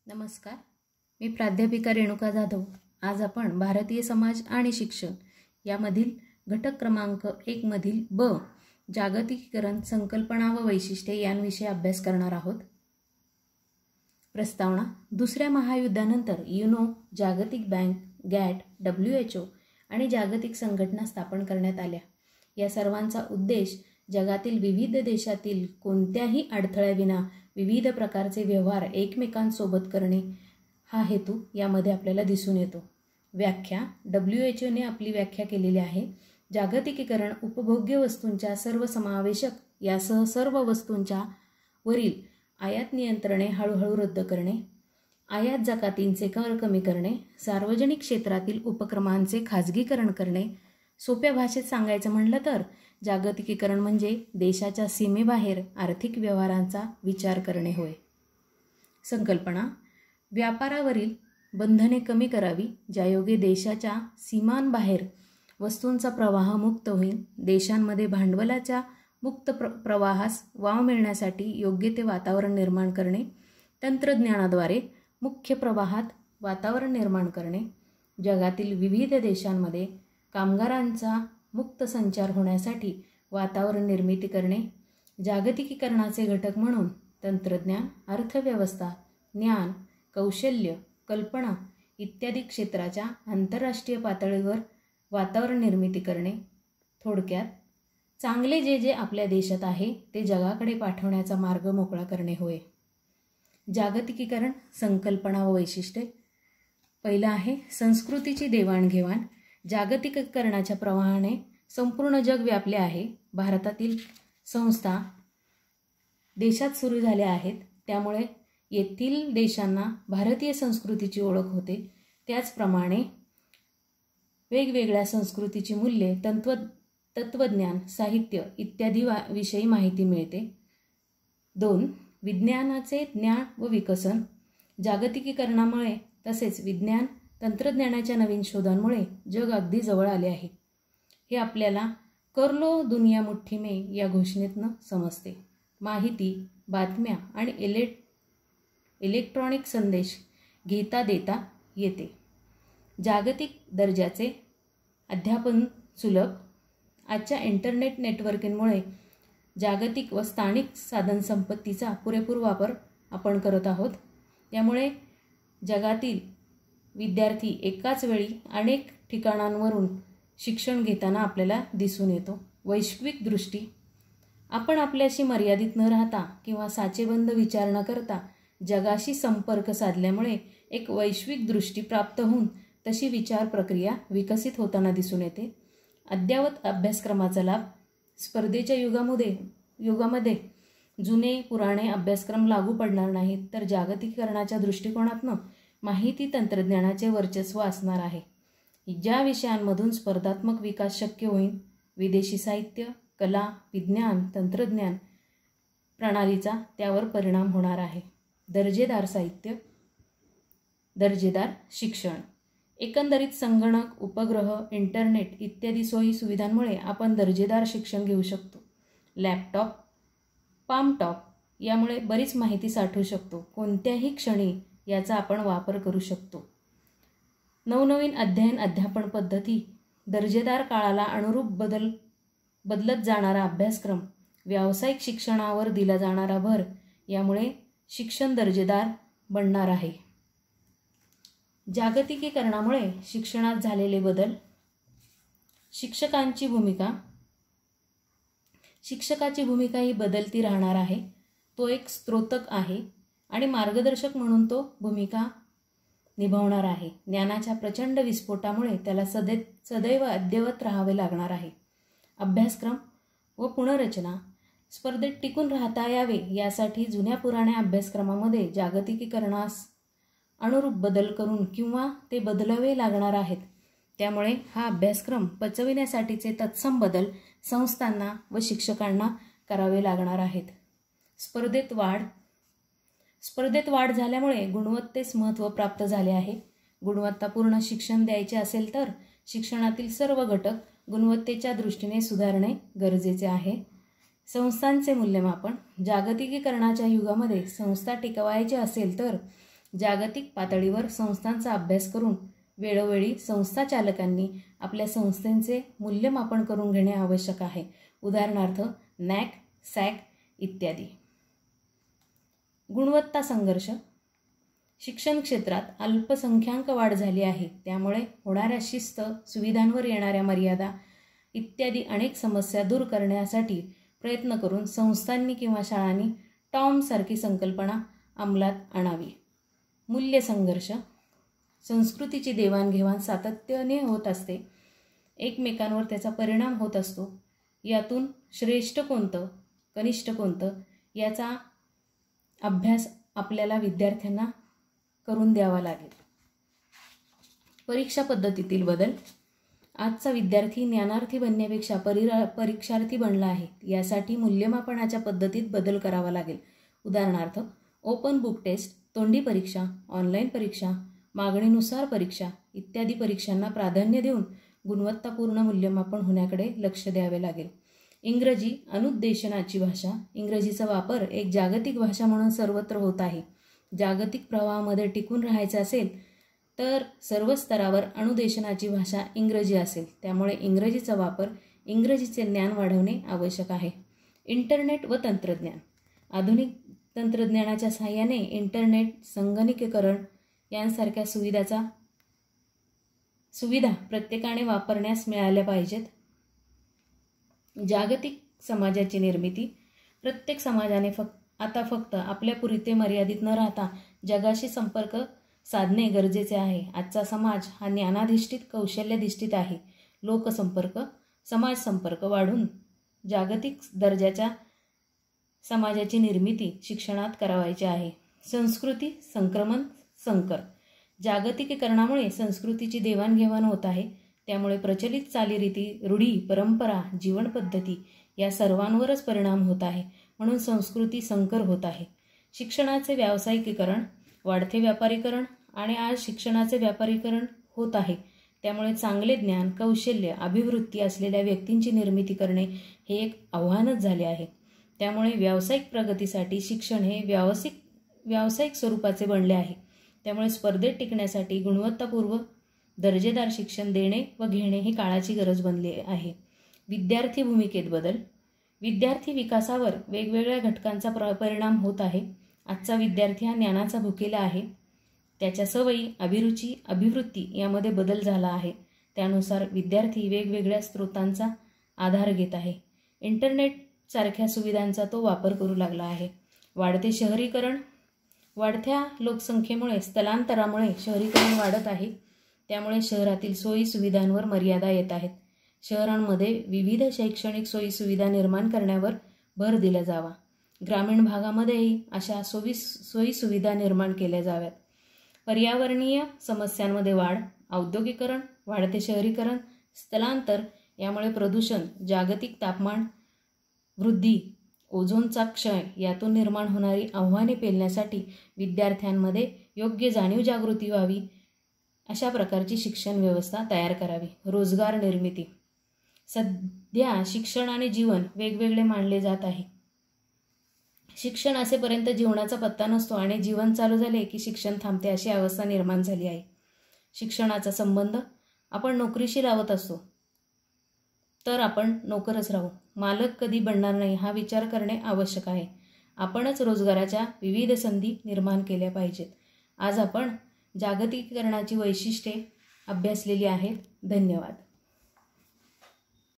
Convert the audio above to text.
नमस्कार, मी प्राध्यापिका रेणुका जाधव। आज आपण भारतीय समाज आणि शिक्षण यामधील घटक क्रमांक 1 मधील ब जागतिकीकरण संकल्पना व वैशिष्ट्ये यांविषयी अभ्यास करणार आहोत। प्रस्तावना: दुसऱ्या महायुद्धानंतर युनो, जागतिक बँक, गॅट, WHO आणि जागतिक संघटना स्थापन करण्यात आल्या। या सर्वांचा उद्देश जगातील विविध देशातील कोणत्याही अडथळ्याविना विविध प्रकारचे व्यवहार एकमेकांसोबत करणे हा हेतू यामध्ये आपल्याला दिसून येतो। व्याख्या: WHO ने आपली व्याख्या केलेली आहे। जागतिकीकरण उपभोग्य वस्तूंच्या सर्वसमावेशक यासह सर्व वस्तूंच्या वरील आयात नियंत्रणे हळूहळू रद्द करणे, आयात जकातींचे कर कमी करणे, सार्वजनिक क्षेत्रातील उपक्रमांचे खाजगीकरण करणे। सोप्या भाषेत सांगायचं म्हटलं तर जागतिकीकरण म्हणजे देशाच्या सीमेबाहेर आर्थिक व्यवहारांचा विचार करणे होय। संकल्पना: व्यापारावरील बंधने कमी करावी, ज्यायोगे देशाच्या सीमांबाहेर वस्तूंचा प्रवाह मुक्त होईल। देशांमध्ये भांडवलाच्या मुक्त प्रवाहास वाव मिळण्यासाठी योग्य ते वातावरण निर्माण करणे, तंत्रज्ञानाद्वारे मुख्य प्रवाहात वातावरण निर्माण करणे, जगातील विविध देशांमध्ये कामगारांचा मुक्त संचार होण्यासाठी वातावरण निर्मिती करणे। जागतिकीकरणाचे घटक म्हणून तंत्रज्ञान, अर्थव्यवस्था, ज्ञान, कौशल्य, कल्पना इत्यादी क्षेत्राच्या आंतरराष्ट्रीय पातळीवर वातावरण निर्मिती करणे। थोडक्यात चांगले जे आपल्या देशात आहे ते जगाकडे पाठवण्याचा मार्ग मोकळा करणे होय। जागतिकीकरण संकल्पना व वैशिष्ट्ये: पहिला आहे संस्कृतीची देवाणघेवाण। जागतिकीकरणाच्या प्रवाहाने संपूर्ण जग व्यापले आहे। भारतातील संस्था देशात सुरू झाल्या आहेत, त्यामुळे येथील देशांना भारतीय संस्कृतीची ओळख होते। त्याचप्रमाणे वेगवेगळ्या संस्कृतीची मूल्ये, तत्वज्ञान, साहित्य इत्यादी विषयी माहिती मिळते। 2. विज्ञानाचे ज्ञान व विकसन। जागतिकीकरणामुळे तसेच विज्ञान तंत्रज्ञानाच्या नवीन शोधांमुळे जग अगदी जवळ आले आहे। हे आपल्याला कर लो दुनिया मुठ्ठी में या घोषणेतून समजते। माहिती, बातम्या आणि इलेक्ट्रॉनिक संदेश घेता देता येते। जागतिक दर्जाचे अध्यापन सुलभ। आजच्या इंटरनेट नेटवर्किंगमुळे जागतिक व स्थानिक साधनसंपत्तीचा पुरेपूर वापर आपण करत आहोत। त्यामुळे जगातील विद्यार्थी एकाच वेळी अनेक ठिकाणांवरून शिक्षण घेताना आपल्याला दिसून येतो। वैश्विक दृष्टी: आपण आपल्याशी मर्यादित न राहता किंवा साचेबंद विचार न करता जगाशी संपर्क साधल्यामुळे एक वैश्विक दृष्टी प्राप्त होऊन तशी विचार प्रक्रिया विकसित होताना दिसून येते। अद्ययावत अभ्यासक्रमाचा लाभ: स्पर्धेच्या युगामध्ये जुने पुराणे अभ्यासक्रम लागू पडणार नाहीत, तर जागतिकीकरणाच्या दृष्टिकोनातून माहिती तंत्रज्ञानाचे वर्चस्व असणार आहे। ज्या विषयांमधून स्पर्धात्मक विकास शक्य होईल, विदेशी साहित्य, कला, विज्ञान, तंत्रज्ञान प्रणालीचा त्यावर परिणाम होणार आहे। दर्जेदार साहित्य, दर्जेदार शिक्षण। एकंदरीत संगणक, उपग्रह, इंटरनेट इत्यादी सोयी सुविधांमुळे आपण दर्जेदार शिक्षण घेऊ शकतो। लॅपटॉप, पामटॉप यामुळे बरीच माहिती साठवू शकतो। कोणत्याही क्षणी याचा आपण वापर करू शकतो। नवनवीन अध्यापन पद्धती, दर्जेदार काळाला अनुरूप बदलत जाणारा अभ्यासक्रम, व्यावसायिक शिक्षणावर दिला जाणारा भर यामुळे शिक्षण दर्जेदार बनणार आहे। जागतिकीकरणामुळे शिक्षणात झालेले बदल। शिक्षकाची भूमिका ही बदलती राहणार आहे। तो एक स्त्रोतक आहे आणि मार्गदर्शक म्हणून तो भूमिका निभावणार आहे। ज्ञानाच्या प्रचंड विस्फोटामुळे त्याला सदैव अद्ययावत राहावे लागणार आहे। अभ्यासक्रम व पुनर्रचना: स्पर्धेत टिकून राहता यावे यासाठी जुन्या पुराण्या अभ्यासक्रमामध्ये जागतिकीकरणास अनुरूप बदल करून किंवा ते बदलावे लागणार आहेत। त्यामुळे हा अभ्यासक्रम पचविण्यासाठीचे तत्सम बदल संस्थांना व शिक्षकांना करावे लागणार आहेत। स्पर्धेत वाढ झाल्यामुळे गुणवत्तेस महत्त्व प्राप्त झाले आहे। गुणवत्तापूर्ण शिक्षण द्यायचे असेल तर शिक्षणातील सर्व घटक गुणवत्तेच्या दृष्टीने सुधारणे गरजेचे आहे। संस्थांचे मूल्यमापन: जागतिकीकरणाच्या युगामध्ये संस्था टिकवायची असेल तर जागतिक पातळीवर संस्थांचा अभ्यास करून वेळोवेळी संस्था चालकांनी आपल्या संस्थेचे मूल्यमापन करून घेणे आवश्यक आहे. उदाहरणार्थ नॅक, सॅक इत्यादी. गुणवत्ता संघर्ष. शिक्षण क्षेत्रात अल्पसंख्याक वाढ झाली आहे, त्यामुळे होणाऱ्या शिस्त, सुविधांवर येणाऱ्या मर्यादा इत्यादी अनेक समस्या दूर करण्यासाठी प्रयत्न करून संस्थांनी किंवा शाळांनी टॉम सारखी संकल्पना अंमलात आणावी. मूल्य संघर्ष. संस्कृतीची देवाणघेवाण सातत्याने होत असते, एकमेकांवर त्याचा परिणाम होत असतो. यातून श्रेष्ठ कोणतं, कनिष्ठ कोणतं याचा अभ्यास आपल्याला विद्यार्थ्यांना करून द्यावा लागेल. परीक्षा पद्धतीतील बदल. आजचा विद्यार्थी ज्ञानार्थी बनण्यापेक्षा परीक्षार्थी बनला आहे. यासाठी मूल्यमापनाच्या पद्धतीत बदल करावा लागेल. उदाहरणार्थ ओपन बुक टेस्ट, तोंडी परीक्षा, ऑनलाईन परीक्षा, मागणीनुसार परीक्षा इत्यादी परीक्षांना प्राधान्य देऊन गुणवत्तापूर्ण मूल्यमापन होण्याकडे लक्ष द्यावे लागेल. इंग्रजी अनुदेशनाची भाषा. इंग्रजीचा वापर एक जागतिक भाषा म्हणून सर्वत्र होत आहे. जागतिक प्रवाहामध्ये टिकून राहायचे असेल तर सर्व स्तरावर अनुदेशनाची भाषा इंग्रजी असेल. त्यामुळे इंग्रजीचा वापर, इंग्रजीचे ज्ञान वाढवणे आवश्यक आहे. इंटरनेट व तंत्रज्ञान. आधुनिक तंत्रज्ञानाच्या सहाय्याने इंटरनेट, संगणकीकरण यांसारख्या सुविधा प्रत्येकाने वापरण्यास मिळाल्या पाहिजेत. जागतिक समाजाची निर्मिती. प्रत्येक समाजाने आता फक्त आपल्यापुरते मर्यादित न राहता जगाशी संपर्क साधणे गरजेचे आहे. आजचा समाज हा ज्ञानाधिष्ठित, कौशल्याधिष्ठित आहे. लोकसंपर्क, समाज संपर्क वाढून जागतिक दर्जाच्या समाजाची निर्मिती शिक्षणात करावायची आहे. संस्कृती संक्रमण संकर. जागतिकीकरणामुळे संस्कृतीची देवाणघेवाण होत आहे. त्यामुळे प्रचलित चालीरीती, रूढी, परंपरा, जीवनपद्धती या सर्वांवरच परिणाम होत आहे. म्हणून संस्कृती संकर होत आहे. शिक्षणाचे व्यावसायिकीकरण. वाढते व्यापारीकरण आणि आज शिक्षणाचे व्यापारीकरण होत आहे. त्यामुळे चांगले ज्ञान, कौशल्य, अभिवृत्ती असलेल्या व्यक्तींची निर्मिती करणे हे एक आव्हानच झाले आहे. त्यामुळे व्यावसायिक प्रगतीसाठी शिक्षण हे व्यावसायिक स्वरूपाचे बनले आहे. त्यामुळे स्पर्धेत टिकण्यासाठी गुणवत्तापूर्ण दर्जेदार शिक्षण देणे व घेणे ही काळाची गरज बनली आहे. विद्यार्थी भूमिकेत बदल. विद्यार्थी विकासावर वेगवेगळ्या घटकांचा परिणाम होत आहे. आजचा विद्यार्थी हा ज्ञानाचा भुकेला आहे. त्याच्या सवयी, अभिरुची, अभिवृत्ती यामध्ये बदल झाला आहे. त्यानुसार विद्यार्थी वेगवेगळ्या स्रोतांचा आधार घेत आहे. इंटरनेट सारख्या सुविधांचा तो वापर करू लागला आहे. वाढते शहरीकरण. वाढत्या लोकसंख्येमुळे, स्थलांतरामुळे शहरीकरण वाढत आहे. त्यामुळे शहरातील सोयी सुविधांवर मर्यादा येत आहेत. शहरांमध्ये विविध शैक्षणिक सोयी सुविधा निर्माण करण्यावर भर दिला जावा. ग्रामीण भागामध्येही अशा सोयी सुविधा निर्माण केल्या जाव्यात. पर्यावरणीय समस्यांमध्ये वाढ. औद्योगिकरण, वाढते शहरीकरण, स्थलांतर यामुळे प्रदूषण, जागतिक तापमान वृद्धी, ओझोनचा क्षय यातून निर्माण होणारी आव्हाने पेलण्यासाठी विद्यार्थ्यांमध्ये योग्य जाणीव जागृती व्हावी. अशा प्रकारची शिक्षण व्यवस्था तयार करावी. रोजगार निर्मिती. सध्या शिक्षण आणि जीवन वेगवेगळे मानले जात आहे. शिक्षण असेपर्यंत जीवनाचा पत्ता नसतो आणि जीवन चालू झाले की शिक्षण थांबते, अशी अवस्था निर्माण झाली आहे. शिक्षणाचा संबंध आपण नोकरीशी लावत असतो तर आपण नोकरच राहू. मालक कधी बनणार नाही हा विचार करणे आवश्यक आहे. आपणच रोजगाराच्या विविध संधी निर्माण केल्या पाहिजेत. आज आपण जागतिकीकरणाची वैशिष्ट्ये अभ्यासलेली आहेत. धन्यवाद.